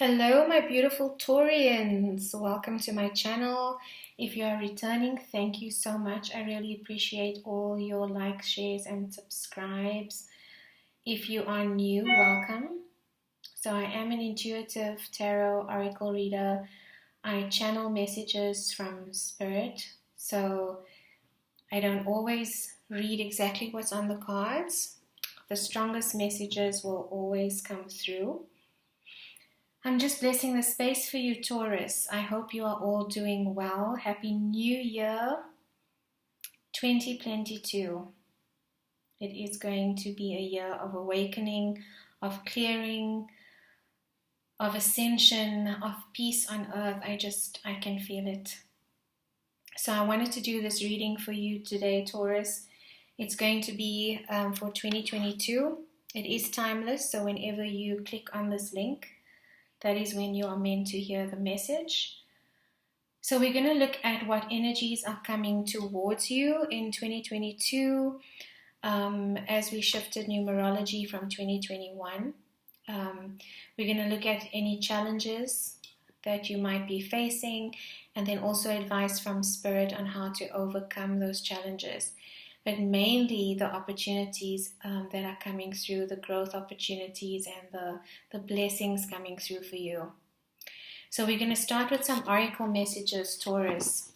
Hello, my beautiful Taurians. Welcome to my channel. If you are returning, thank you so much. I really appreciate all your likes, shares, and subscribes. If you are new, welcome. So I am an intuitive tarot oracle reader. I channel messages from spirit. So I don't always read exactly what's on the cards. The strongest messages will always come through. I'm just blessing the space for you, Taurus. I hope you are all doing well. Happy New Year 2022. It is going to be a year of awakening, of clearing, of ascension, of peace on earth. I can feel it. So I wanted to do this reading for you today, Taurus. It's going to be for 2022. It is timeless, so whenever you click on this link, that is when you are meant to hear the message. So we're going to look at what energies are coming towards you in 2022 as we shifted numerology from 2021. We're going to look at any challenges that you might be facing, and then also advice from Spirit on how to overcome those challenges. But mainly the opportunities that are coming through, the growth opportunities and the blessings coming through for you. So we're going to start with some oracle messages, Taurus.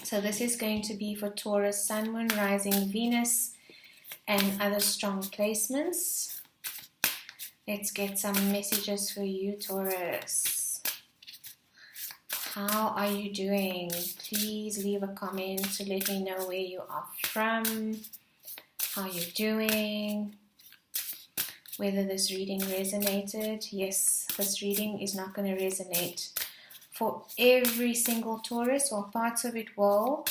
So this is going to be for Taurus, Sun, Moon, Rising, Venus, and other strong placements. Let's get some messages for you, Taurus. How are you doing? Please leave a comment to let me know where you are from, how you're doing, whether this reading resonated. Yes, this reading is not going to resonate for every single Taurus, or parts of it will.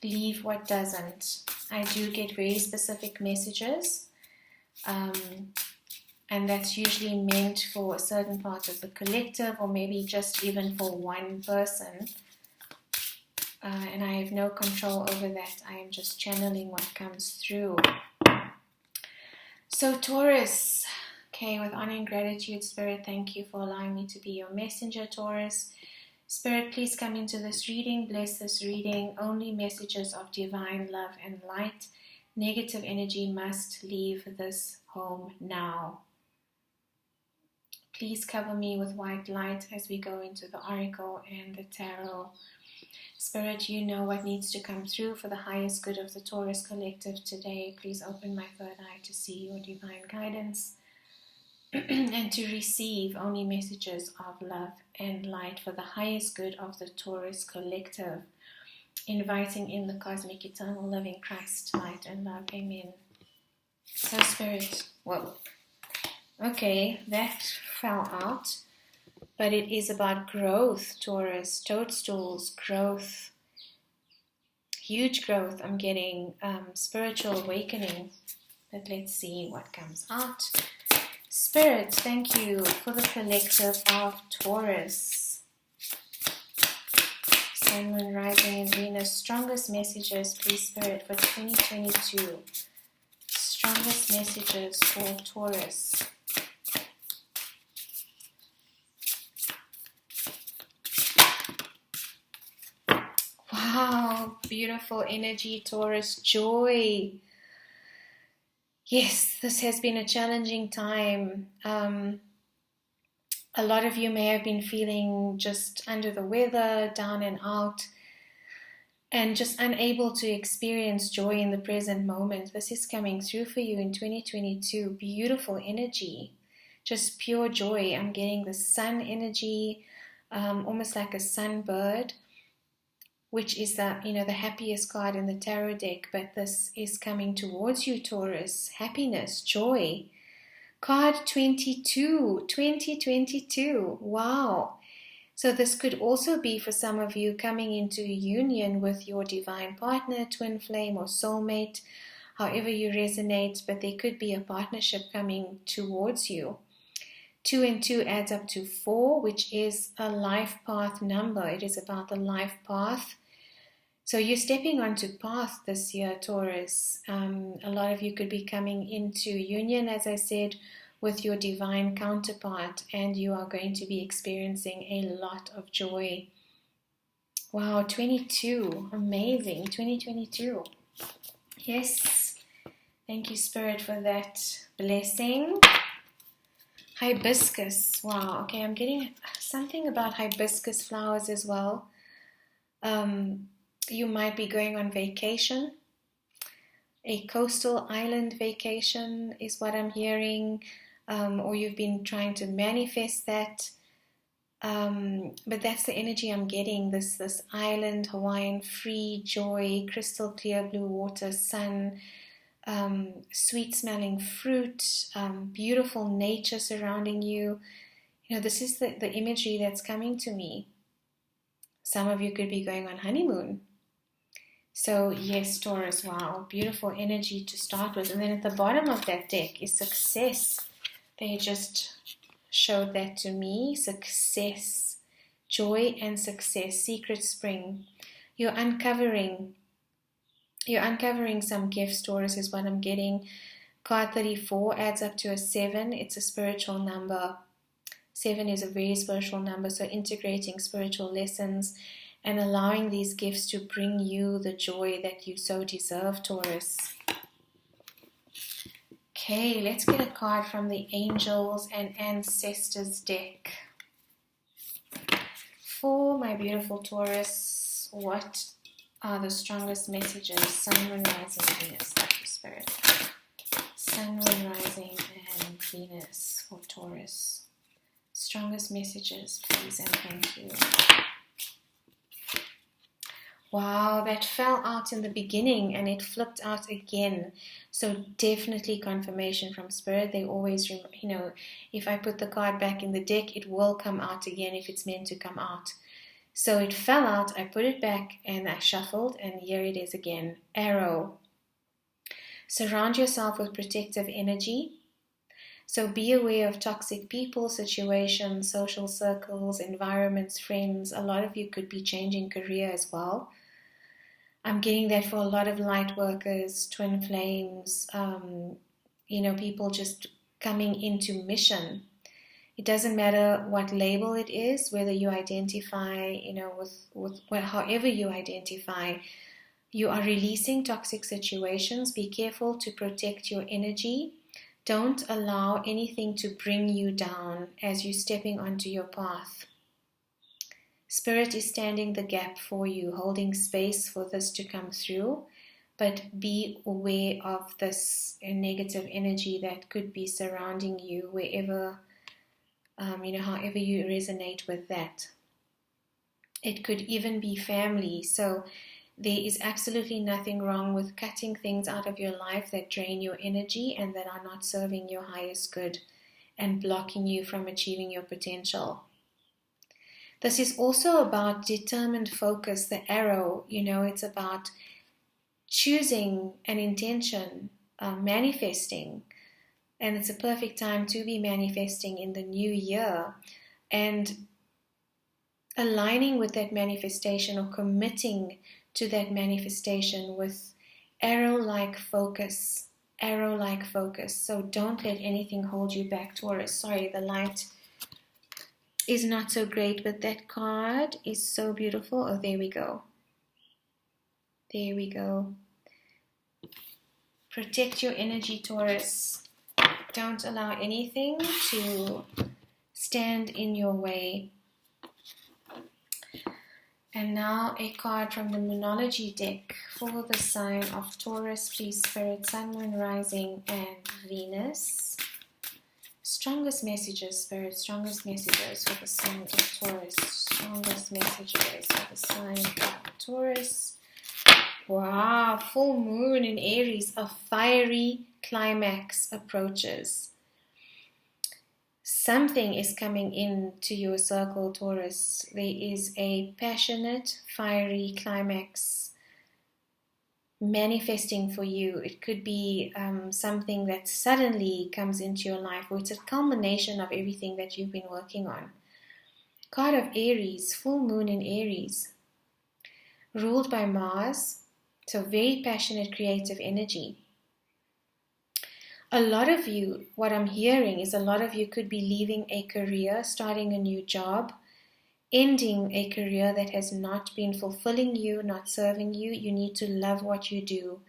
Leave what doesn't. I do get very specific messages, and that's usually meant for a certain part of the collective, or maybe just even for one person. And I have no control over that. I am just channeling what comes through. So Taurus, okay, with honor and gratitude, Spirit, thank you for allowing me to be your messenger, Taurus. Spirit, please come into this reading. Bless this reading. Only messages of divine love and light. Negative energy must leave this home now. Please cover me with white light as we go into the oracle and the tarot. Spirit, you know what needs to come through for the highest good of the Taurus collective today. Please open my third eye to see your divine guidance and to receive only messages of love and light for the highest good of the Taurus collective. Inviting in the cosmic, eternal, living Christ, light and love. Amen. So Spirit, whoa. Okay, that fell out, but it is about growth, Taurus, toadstools, growth, huge growth. I'm getting spiritual awakening, but let's see what comes out. Spirit, thank you for the collective of Taurus. Sun, Moon, Rising, and Venus. Strongest messages, please, Spirit, for 2022. Strongest messages for Taurus. Wow, beautiful energy, Taurus. Joy. Yes, this has been a challenging time. A lot of you may have been feeling just under the weather, down and out, and just unable to experience joy in the present moment. This is coming through for you in 2022. Beautiful energy, just pure joy. I'm getting the sun energy, almost like a sunbird, which is the happiest card in the tarot deck, but this is coming towards you, Taurus. Happiness, joy. Card 22, 2022. Wow. So this could also be for some of you coming into a union with your divine partner, twin flame, or soulmate, however you resonate, but there could be a partnership coming towards you. 2 and 2 adds up to 4, which is a life path number. It is about the life path. So you're stepping onto path this year, Taurus. A lot of you could be coming into union, as I said, with your divine counterpart, and you are going to be experiencing a lot of joy. Wow, 22. Amazing. 2022. Yes. Thank you, Spirit, for that blessing. Hibiscus. Wow. Okay, I'm getting something about hibiscus flowers as well. You might be going on vacation. A coastal island vacation is what I'm hearing. Or you've been trying to manifest that. But that's the energy I'm getting. This island, Hawaiian, free, joy, crystal clear blue water, sun, sweet smelling fruit, beautiful nature surrounding you. You know, this is the imagery that's coming to me. Some of you could be going on honeymoon. So yes, Taurus, wow, beautiful energy to start with. And then at the bottom of that deck is success. They just showed that to me. Success, joy and success, secret spring. You're uncovering some gifts, Taurus, is what I'm getting. Card 34 adds up to a 7. It's a spiritual number. 7 is a very spiritual number, so integrating spiritual lessons and allowing these gifts to bring you the joy that you so deserve, Taurus. Okay, let's get a card from the Angels and Ancestors deck. For my beautiful Taurus, what are the strongest messages? Sun, Moon, Rising, Venus. Thank you, Spirit. Sun, Moon, Rising, and Venus for Taurus. Strongest messages, please, and thank you. Wow, that fell out in the beginning and it flipped out again. So definitely confirmation from Spirit. They always, if I put the card back in the deck, it will come out again if it's meant to come out. So it fell out, I put it back and I shuffled, and here it is again. Arrow. Surround yourself with protective energy. So be aware of toxic people, situations, social circles, environments, friends. A lot of you could be changing career as well. I'm getting that for a lot of light workers, twin flames, people just coming into mission. It doesn't matter what label it is, whether you identify, however you identify, you are releasing toxic situations. Be careful to protect your energy. Don't allow anything to bring you down as you're stepping onto your path. Spirit is standing the gap for you, holding space for this to come through, but be aware of this negative energy that could be surrounding you wherever, however you resonate with that. It could even be family. So there is absolutely nothing wrong with cutting things out of your life that drain your energy and that are not serving your highest good and blocking you from achieving your potential. This is also about determined focus, the arrow, it's about choosing an intention, manifesting. And it's a perfect time to be manifesting in the new year and aligning with that manifestation or committing to that manifestation with arrow-like focus. So don't let anything hold you back, Taurus. Sorry, the light is not so great, but that card is so beautiful. Oh, there we go. Protect your energy, Taurus. Don't allow anything to stand in your way. And now a card from the Moonology deck for the sign of Taurus. Please, Spirit, Sun, Moon, Rising, and Venus. Strongest messages, Spirit, strongest messages for the sign of Taurus. Strongest messages for the sign of Taurus. Wow, full moon in Aries, a fiery climax approaches. Something is coming into your circle, Taurus. There is a passionate, fiery climax manifesting for you. It could be something that suddenly comes into your life, or it's a culmination of everything that you've been working on. Card of Aries, full moon in Aries, ruled by Mars, so very passionate, creative energy. a lot of you, what I'm hearing is a lot of you could be leaving a career, starting a new job, ending a career that has not been fulfilling you, not serving you. You need to love what you do.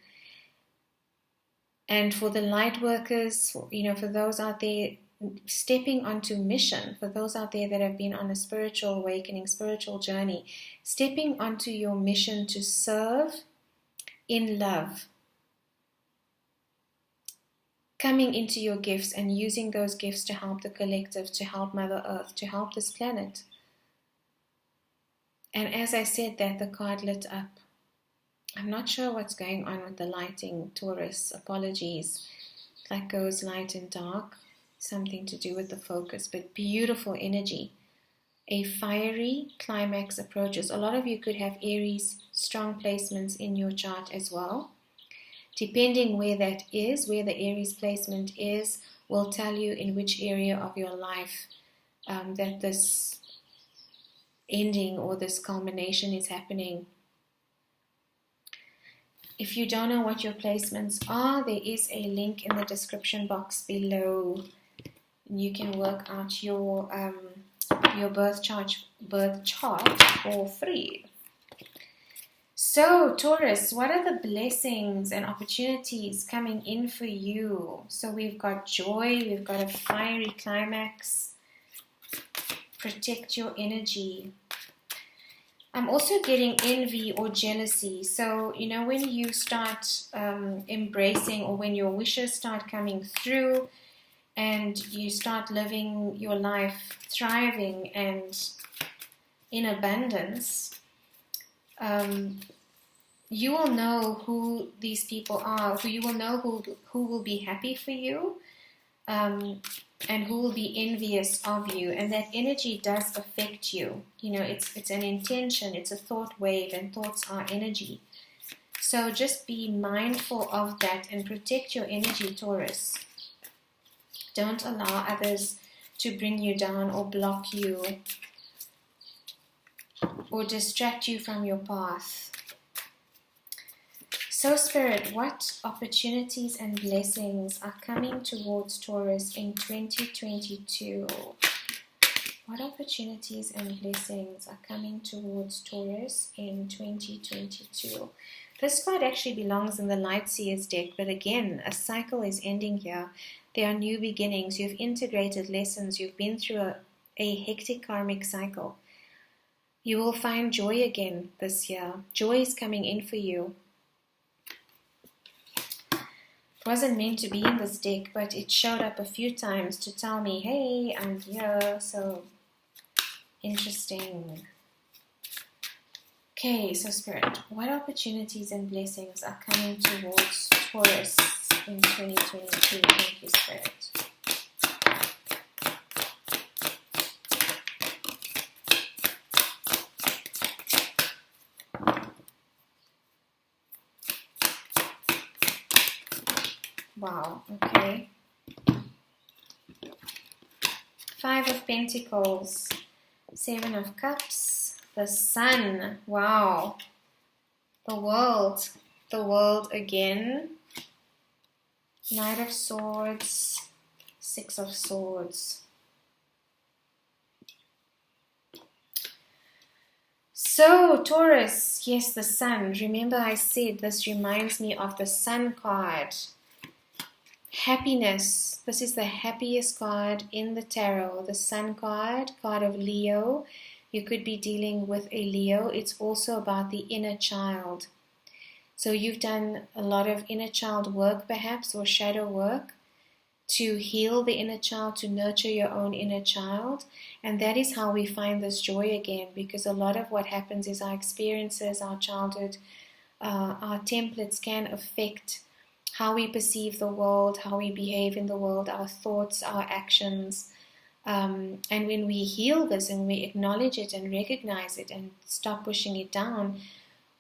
And for the light workers, for those out there stepping onto mission, for those out there that have been on a spiritual awakening, spiritual journey, stepping onto your mission to serve in love, coming into your gifts and using those gifts to help the collective, to help Mother Earth, to help this planet. And as I said that, the card lit up. I'm not sure what's going on with the lighting, Taurus. Apologies. Like goes light and dark. Something to do with the focus, but beautiful energy. A fiery climax approaches. A lot of you could have Aries strong placements in your chart as well. Depending where that is, where the Aries placement is, will tell you in which area of your life that this ending or this culmination is happening. If you don't know what your placements are, there is a link in the description box below. You can work out your birth chart for free. So, Taurus, what are the blessings and opportunities coming in for you? So we've got joy, we've got a fiery climax. Protect your energy. I'm also getting envy or jealousy. So, when you start embracing, or when your wishes start coming through and you start living your life thriving and in abundance, you will know who these people are, you will know who will be happy for you, and who will be envious of you. And that energy does affect you. It's an intention, it's a thought wave, and thoughts are energy. So just be mindful of that and protect your energy, Taurus. Don't allow others to bring you down or block you or distract you from your path. So, Spirit, what opportunities and blessings are coming towards Taurus in 2022? What opportunities and blessings are coming towards Taurus in 2022? This card actually belongs in the Light Seers deck, but again, a cycle is ending here. There are new beginnings. You've integrated lessons. You've been through a hectic karmic cycle. You will find joy again this year. Joy is coming in for you. It wasn't meant to be in this deck, but it showed up a few times to tell me, hey, I'm here. So interesting. Okay, so Spirit, what opportunities and blessings are coming towards Taurus in 2022? Thank you, Spirit. Wow, okay. 5 of Pentacles, 7 of Cups, the Sun, wow. The world again. Knight of Swords, 6 of Swords. So, Taurus, yes, the Sun. Remember I said this reminds me of the Sun card. Happiness. This is the happiest card in the tarot. The Sun card of Leo. You could be dealing with a Leo. It's also about the inner child. So you've done a lot of inner child work perhaps, or shadow work, to heal the inner child, to nurture your own inner child. And that is how we find this joy again, because a lot of what happens is our experiences, our childhood, our templates can affect how we perceive the world, how we behave in the world, our thoughts, our actions. And when we heal this and we acknowledge it and recognize it and stop pushing it down,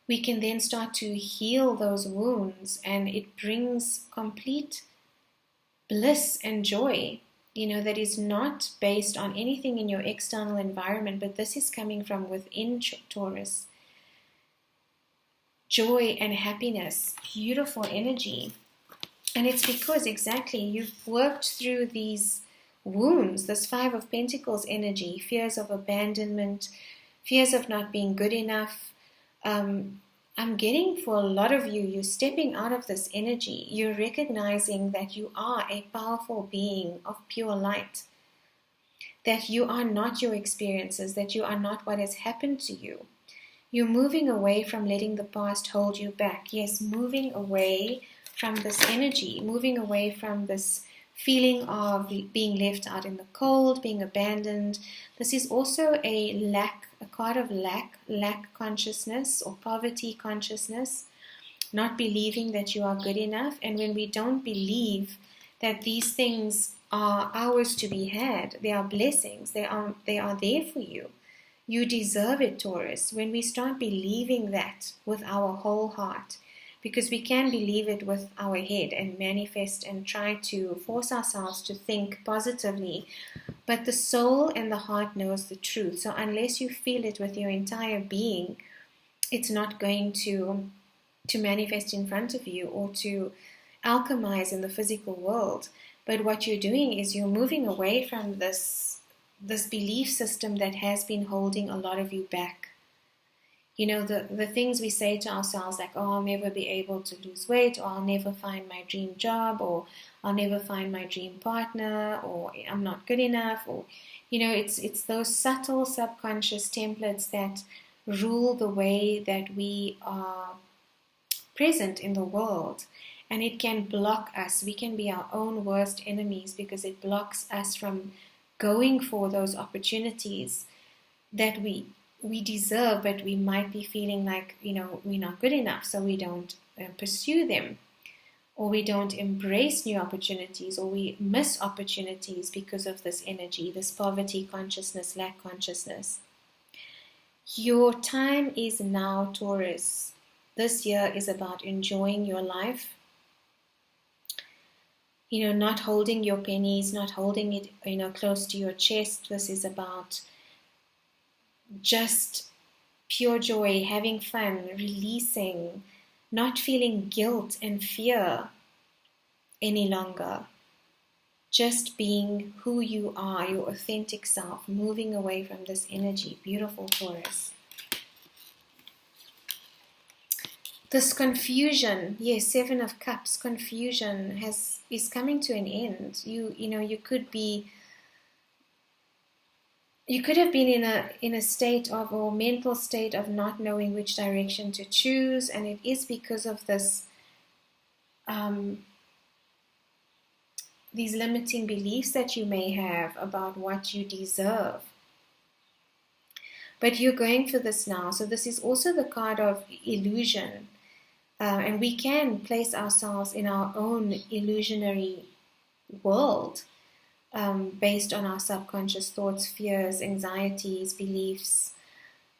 we can then start to heal those wounds, and it brings complete bliss and joy, that is not based on anything in your external environment, but this is coming from within, Taurus. Joy and happiness, beautiful energy. And it's because exactly you've worked through these wounds, this Five of Pentacles energy, fears of abandonment, fears of not being good enough. I'm getting for a lot of you, you're stepping out of this energy. You're recognizing that you are a powerful being of pure light, that you are not your experiences, that you are not what has happened to you. You're moving away from letting the past hold you back. Yes, moving away from this energy, moving away from this feeling of being left out in the cold, being abandoned. This is also a card of lack consciousness or poverty consciousness, not believing that you are good enough. And when we don't believe that these things are ours to be had, they are blessings, they are there for you. You deserve it, Taurus. When we start believing that with our whole heart, because we can believe it with our head and manifest and try to force ourselves to think positively, but the soul and the heart knows the truth. So unless you feel it with your entire being, it's not going to manifest in front of you or to alchemize in the physical world. But what you're doing is you're moving away from this belief system that has been holding a lot of you back. You know, the things we say to ourselves, like, oh, I'll never be able to lose weight, or I'll never find my dream job, or I'll never find my dream partner, or I'm not good enough, or, you know, it's those subtle subconscious templates that rule the way that we are present in the world. And it can block us. We can be our own worst enemies because it blocks us from going for those opportunities that we deserve, but we might be feeling like, you know, we're not good enough, so we don't pursue them, or we don't embrace new opportunities, or we miss opportunities because of this energy, this poverty consciousness, lack consciousness. Your time is now, Taurus. This year is about enjoying your life. You know, not holding your pennies, not holding it, you know, close to your chest. This is about just pure joy, having fun, releasing, not feeling guilt and fear any longer. Just being who you are, your authentic self, moving away from this energy. Beautiful, Taurus. This confusion, yes, Seven of Cups, confusion is coming to an end. You could have been in a state of, or mental state of, not knowing which direction to choose, and it is because of this these limiting beliefs that you may have about what you deserve. But you're going for this now. So this is also the card of illusion. And we can place ourselves in our own illusionary world based on our subconscious thoughts, fears, anxieties, beliefs.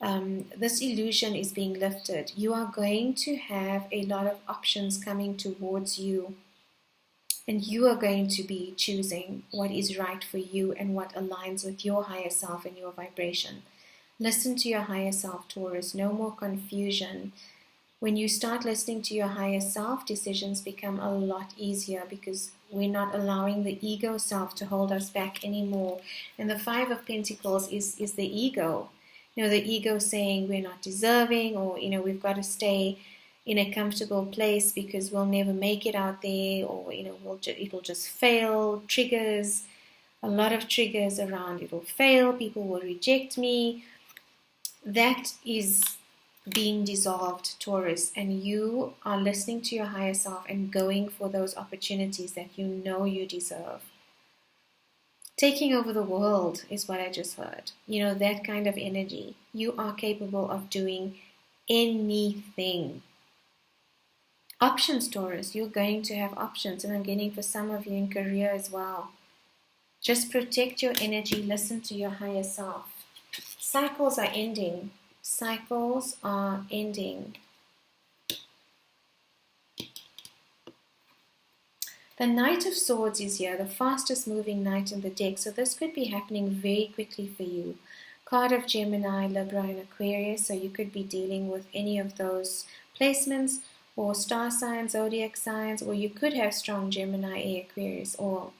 This illusion is being lifted. You are going to have a lot of options coming towards you, and you are going to be choosing what is right for you and what aligns with your higher self and your vibration. Listen to your higher self, Taurus. No more confusion. When you start listening to your higher self, decisions become a lot easier because we're not allowing the ego self to hold us back anymore. And the Five of Pentacles is the ego. You know, the ego saying we're not deserving, or, you know, we've got to stay in a comfortable place because we'll never make it out there, or, you know, it'll just fail. Triggers, a lot of triggers around it'll fail, people will reject me. That is being dissolved, Taurus, and you are listening to your higher self and going for those opportunities that you know you deserve. Taking over the world is what I just heard. You know, that kind of energy. You are capable of doing anything. Options, Taurus. You're going to have options, and I'm getting for some of you in career as well. Just protect your energy. Listen to your higher self. Cycles are ending. Cycles are ending. The Knight of Swords is here, the fastest moving knight in the deck. So this could be happening very quickly for you. Card of Gemini, Libra, and Aquarius. So you could be dealing with any of those placements. or star signs, zodiac signs, or you could have strong Gemini, Air, Aquarius, or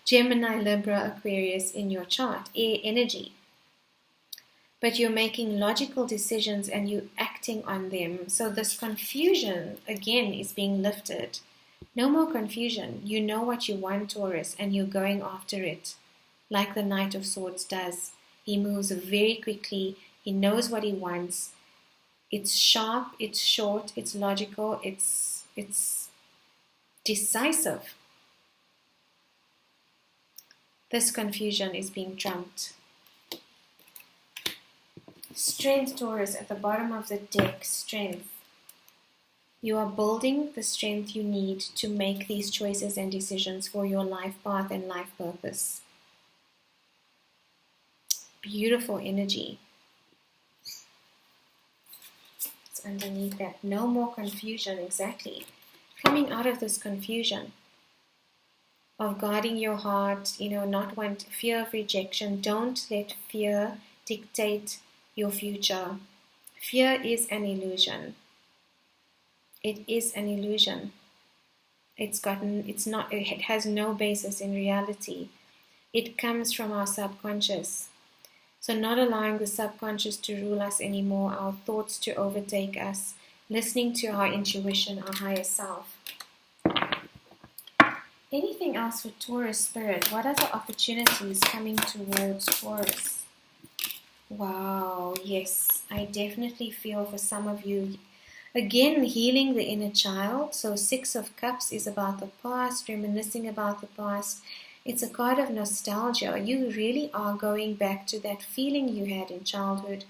Gemini, Libra, Aquarius in your chart, air energy. But you're making logical decisions and you're acting on them. So this confusion, again, is being lifted. No more confusion. You know what you want, Taurus, and you're going after it, like the Knight of Swords does. He moves very quickly. He knows what he wants. It's sharp, it's short, it's logical, it's decisive. This confusion is being trumped. Strength, Taurus, at the bottom of the deck, strength. You are building the strength you need to make these choices and decisions for your life path and life purpose. Beautiful energy. It's underneath that. No more confusion, exactly. Coming out of this confusion of guarding your heart, not want fear of rejection. Don't let fear dictate your future. Fear is an illusion. It is an illusion. It has no basis in reality. It comes from our subconscious. So not allowing the subconscious to rule us anymore, our thoughts to overtake us, listening to our intuition, our higher self. Anything else for Taurus spirit? What are the opportunities coming towards Taurus? Wow, yes, I definitely feel for some of you, again, healing the inner child. So 6 of Cups is about the past, reminiscing about the past. It's a card of nostalgia. You really are going back to that feeling you had in childhood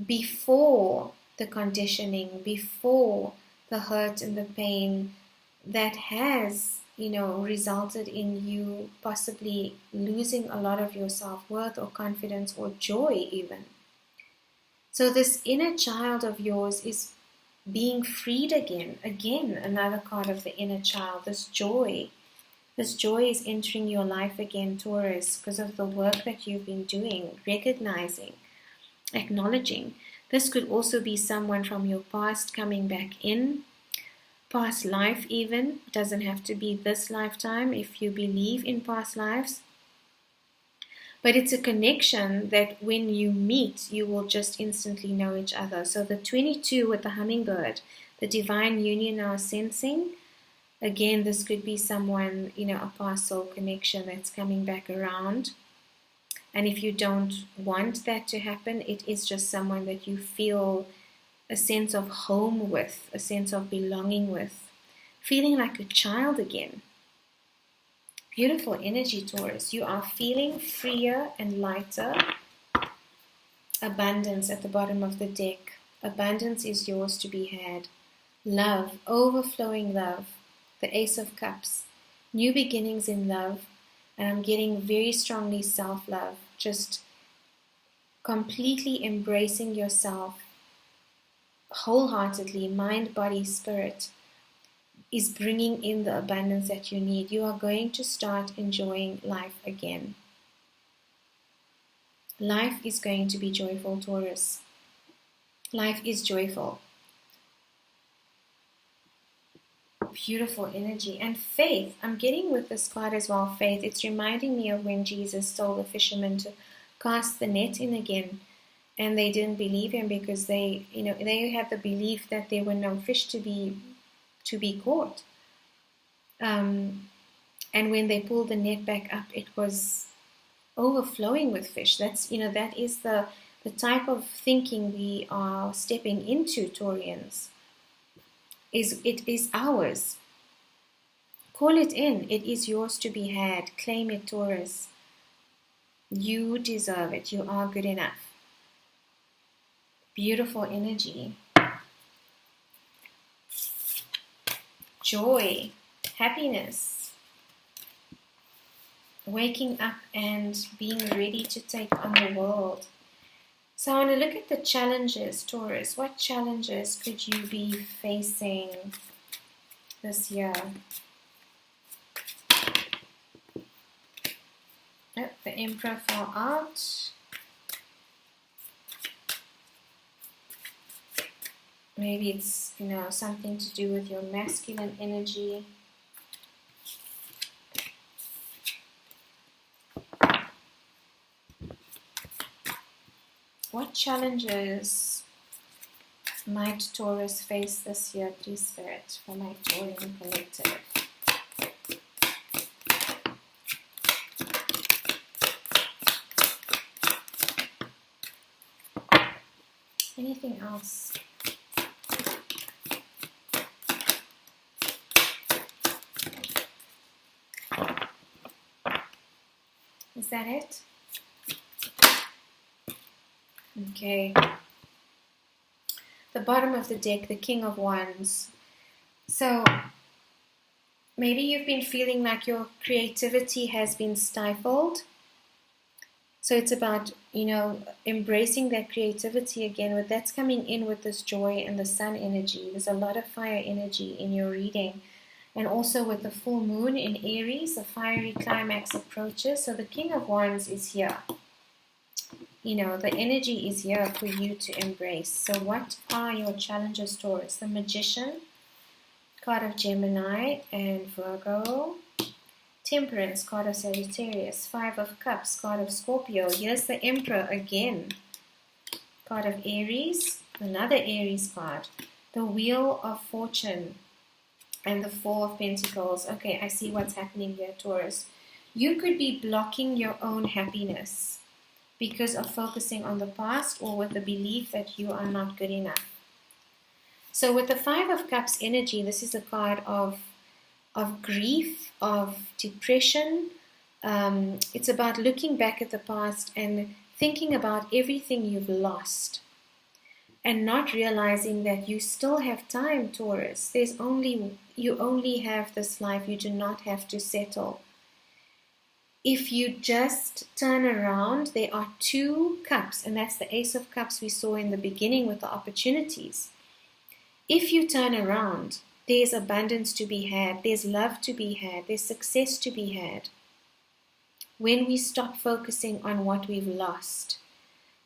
before the conditioning, before the hurt and the pain that has resulted in you possibly losing a lot of your self-worth or confidence or joy even. So this inner child of yours is being freed again. Again, another card of the inner child, this joy. This joy is entering your life again, Taurus, because of the work that you've been doing, recognizing, acknowledging. This could also be someone from your past coming back in. Past life even. It doesn't have to be this lifetime if you believe in past lives. But it's a connection that when you meet, you will just instantly know each other. So the 22 with the hummingbird, the divine union now sensing. Again, this could be someone, a past soul connection that's coming back around. And if you don't want that to happen, it is just someone that you feel a sense of home with, a sense of belonging with, feeling like a child again. Beautiful energy, Taurus. You are feeling freer and lighter. Abundance at the bottom of the deck. Abundance is yours to be had. Love, overflowing love. The Ace of Cups. New beginnings in love. And I'm getting very strongly self-love. Just completely embracing yourself wholeheartedly, mind, body, spirit, is bringing in the abundance that you need. You are going to start enjoying life again. Life is going to be joyful, Taurus. Life is joyful. Beautiful energy. And faith. I'm getting with this card as well, faith. It's reminding me of when Jesus told the fishermen to cast the net in again. And they didn't believe him because they had the belief that there were no fish to be caught. And when they pulled the net back up, it was overflowing with fish. That is the type of thinking we are stepping into, Taurians. It is ours. Call it in. It is yours to be had. Claim it, Taurus. You deserve it. You are good enough. Beautiful energy. Joy, happiness, waking up and being ready to take on the world. So I want to look at the challenges, Taurus. What challenges could you be facing this year? Oh, the Emperor fell out. Maybe it's, something to do with your masculine energy. What challenges might Taurus face this year, please, Spirit, for my Taurian collective? Anything else? Is that it? Okay. The bottom of the deck, the King of Wands. So maybe you've been feeling like your creativity has been stifled. So it's about, embracing that creativity again. But that's coming in with this joy and the sun energy. There's a lot of fire energy in your reading. And also with the full moon in Aries, the fiery climax approaches. So the King of Wands is here. The energy is here for you to embrace. So what are your challenges, Taurus? The Magician, card of Gemini and Virgo. Temperance, card of Sagittarius. Five of Cups, card of Scorpio. Here's the Emperor again. Card of Aries, another Aries card. The Wheel of Fortune and the Four of Pentacles. Okay, I see what's happening here, Taurus. You could be blocking your own happiness because of focusing on the past or with the belief that you are not good enough. So with the Five of Cups energy, this is a card of grief, of depression. It's about looking back at the past and thinking about everything you've lost and not realizing that you still have time, Taurus. You only have this life. You do not have to settle. If you just turn around, there are two cups, and that's the Ace of Cups we saw in the beginning with the opportunities. If you turn around, there's abundance to be had, there's love to be had, there's success to be had. When we stop focusing on what we've lost,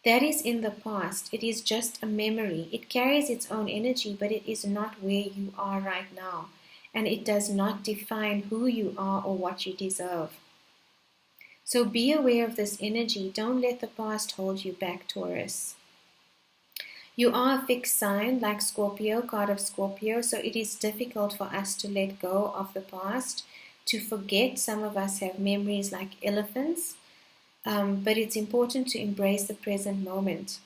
that is in the past. It is just a memory. It carries its own energy, but it is not where you are right now, and it does not define who you are or what you deserve. So be aware of this energy. Don't let the past hold you back, Taurus. You are a fixed sign like Scorpio, card of Scorpio, so it is difficult for us to let go of the past, to forget. Some of us have memories like elephants, but it's important to embrace the present moment,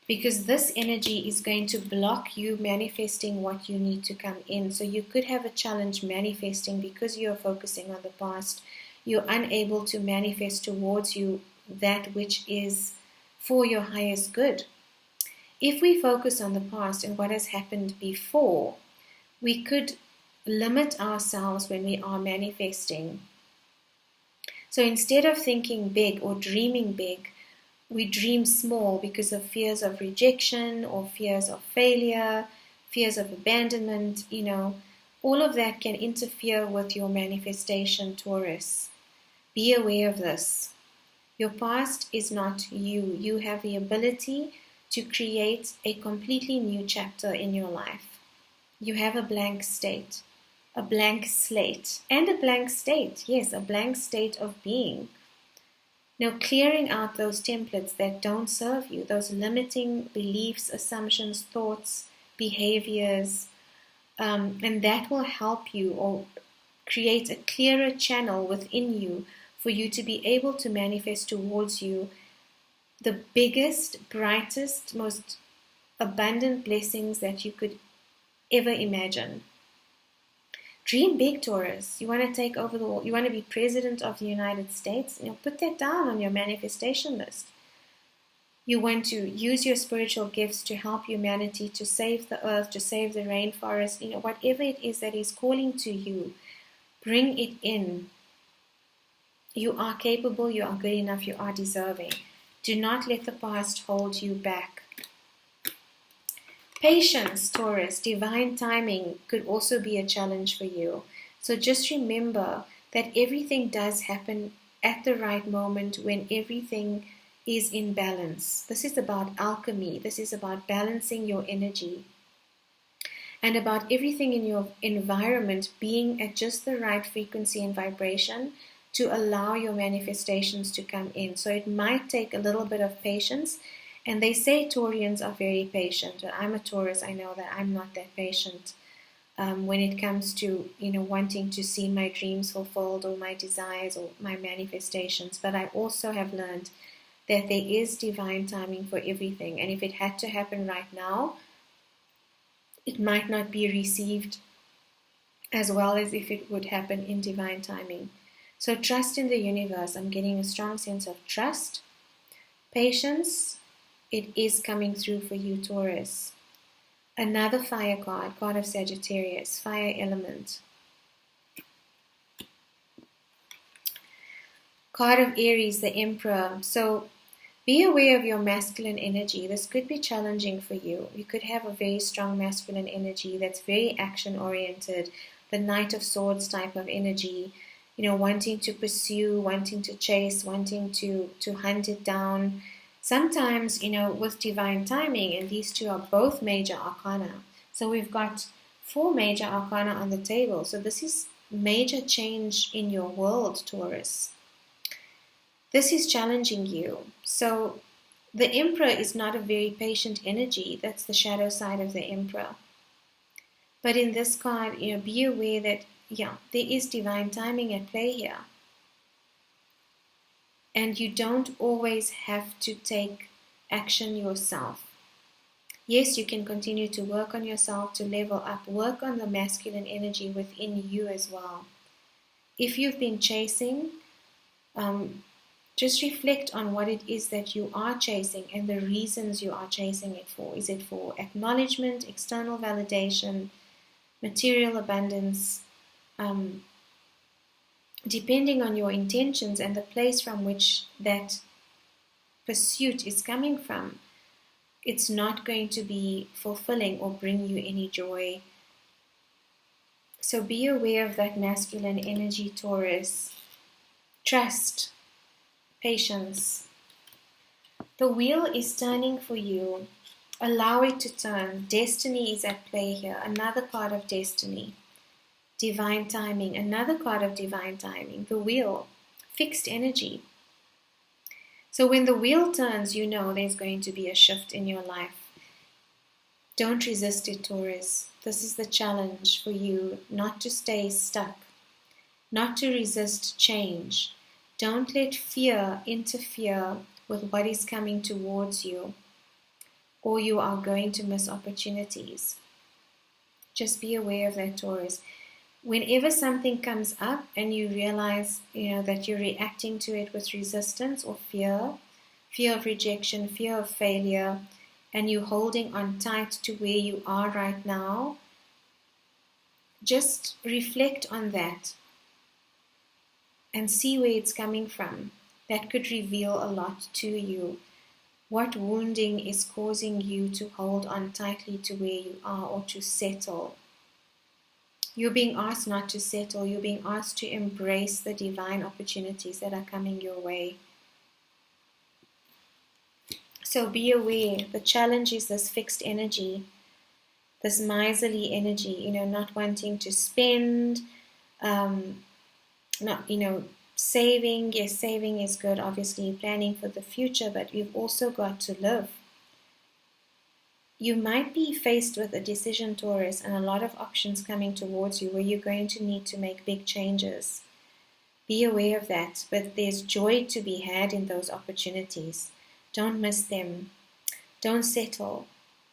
because this energy is going to block you manifesting what you need to come in. So you could have a challenge manifesting because you are focusing on the past. You're unable to manifest towards you that which is for your highest good. If we focus on the past and what has happened before, we could limit ourselves when we are manifesting. So instead of thinking big or dreaming big, we dream small because of fears of rejection or fears of failure, fears of abandonment. All of that can interfere with your manifestation, Taurus. Be aware of this. Your past is not you. You have the ability to create a completely new chapter in your life. You have a blank slate, and a blank state. Yes, a blank state of being. Now, clearing out those templates that don't serve you, those limiting beliefs, assumptions, thoughts, behaviors, and that will help you or create a clearer channel within you for you to be able to manifest towards you the biggest, brightest, most abundant blessings that you could ever imagine. Dream big, Taurus. You want to take over the world. You want to be president of the United States. Put that down on your manifestation list. You want to use your spiritual gifts to help humanity, to save the earth, to save the rainforest. Whatever it is that is calling to you, bring it in. You are capable. You are good enough. You are deserving. Do not let the past hold you back. Patience, Taurus, divine timing could also be a challenge for you. So just remember that everything does happen at the right moment when everything is in balance. This is about alchemy. This is about balancing your energy and about everything in your environment being at just the right frequency and vibration to allow your manifestations to come in. So it might take a little bit of patience. And they say Taurians are very patient. And I'm a Taurus. I know that I'm not that patient when it comes to, wanting to see my dreams fulfilled or my desires or my manifestations. But I also have learned that there is divine timing for everything. And if it had to happen right now, it might not be received as well as if it would happen in divine timing. So trust in the universe. I'm getting a strong sense of trust, patience. It is coming through for you, Taurus. Another fire card of Sagittarius, fire element. Card of Aries, the Emperor. So be aware of your masculine energy. This could be challenging for you. You could have a very strong masculine energy that's very action-oriented, the Knight of Swords type of energy, wanting to pursue, wanting to chase, wanting to hunt it down. Sometimes, with divine timing, and these two are both major arcana. So we've got 4 major arcana on the table. So this is major change in your world, Taurus. This is challenging you. So the Emperor is not a very patient energy. That's the shadow side of the Emperor. But in this card, be aware that, there is divine timing at play here. And you don't always have to take action yourself. Yes, you can continue to work on yourself, to level up, work on the masculine energy within you as well. If you've been chasing, just reflect on what it is that you are chasing and the reasons you are chasing it for. Is it for acknowledgement, external validation, material abundance? Depending on your intentions and the place from which that pursuit is coming from, it's not going to be fulfilling or bring you any joy. So be aware of that masculine energy, Taurus. Trust, patience. The wheel is turning for you. Allow it to turn. Destiny is at play here. Another card of destiny. Divine timing, another card of divine timing, the wheel, fixed energy. So when the wheel turns, there's going to be a shift in your life. Don't resist it, Taurus. This is the challenge for you, not to stay stuck, not to resist change. Don't let fear interfere with what is coming towards you, or you are going to miss opportunities. Just be aware of that, Taurus. Whenever something comes up and you realize, that you're reacting to it with resistance or fear of rejection, fear of failure, and you're holding on tight to where you are right now, just reflect on that and see where it's coming from. That could reveal a lot to you. What wounding is causing you to hold on tightly to where you are or to settle? You're being asked not to settle. You're being asked to embrace the divine opportunities that are coming your way. So be aware. The challenge is this fixed energy, this miserly energy, not wanting to spend, saving. Yes, saving is good, obviously, planning for the future, but you've also got to live. You might be faced with a decision, Taurus, and a lot of options coming towards you where you're going to need to make big changes. Be aware of that, but there's joy to be had in those opportunities. Don't miss them. Don't settle.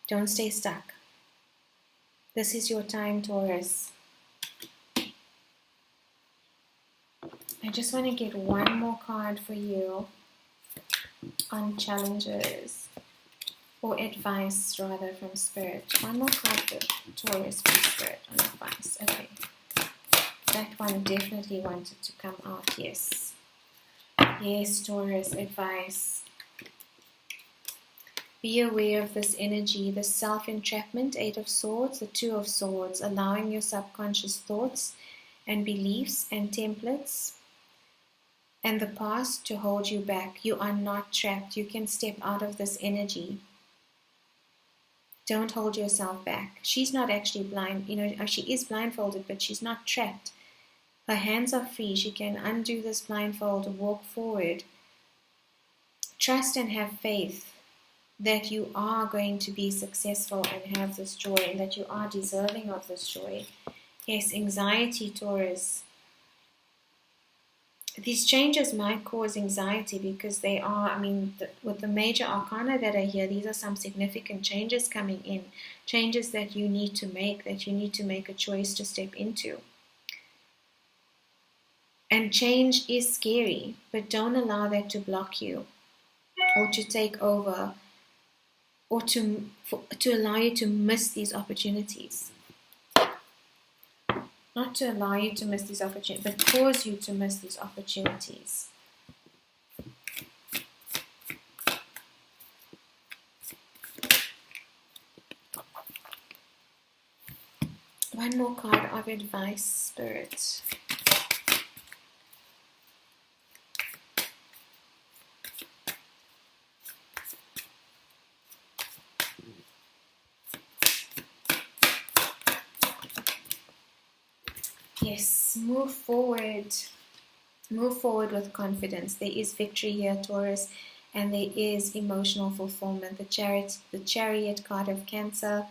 Don't stay stuck. This is your time, Taurus. I just want to get one more card for you on challenges. Or advice, rather, from Spirit. One more card for Taurus from Spirit on advice. Okay. That one definitely wanted to come out. Yes. Yes, Taurus, advice. Be aware of this energy, the self-entrapment, 8 of Swords, the 2 of Swords, allowing your subconscious thoughts and beliefs and templates and the past to hold you back. You are not trapped. You can step out of this energy. Don't hold yourself back. She's not actually blind. She is blindfolded, but she's not trapped. Her hands are free. She can undo this blindfold, walk forward. Trust and have faith that you are going to be successful and have this joy, and that you are deserving of this joy. Yes, anxiety, Taurus. These changes might cause anxiety because they are, with the major arcana that are here, these are some significant changes coming in. Changes that you need to make a choice to step into. And change is scary, but don't allow that to block you or to take over or to allow you to miss these opportunities. Not to allow you to miss these opportunities, but cause you to miss these opportunities. One more card of advice, Spirit. Yes, move forward. Move forward with confidence. There is victory here, Taurus, and there is emotional fulfillment. The Chariot card of Cancer.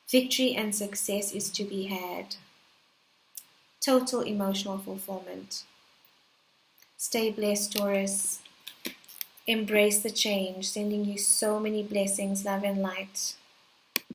Victory and success is to be had. Total emotional fulfillment. Stay blessed, Taurus. Embrace the change, sending you so many blessings, love and light.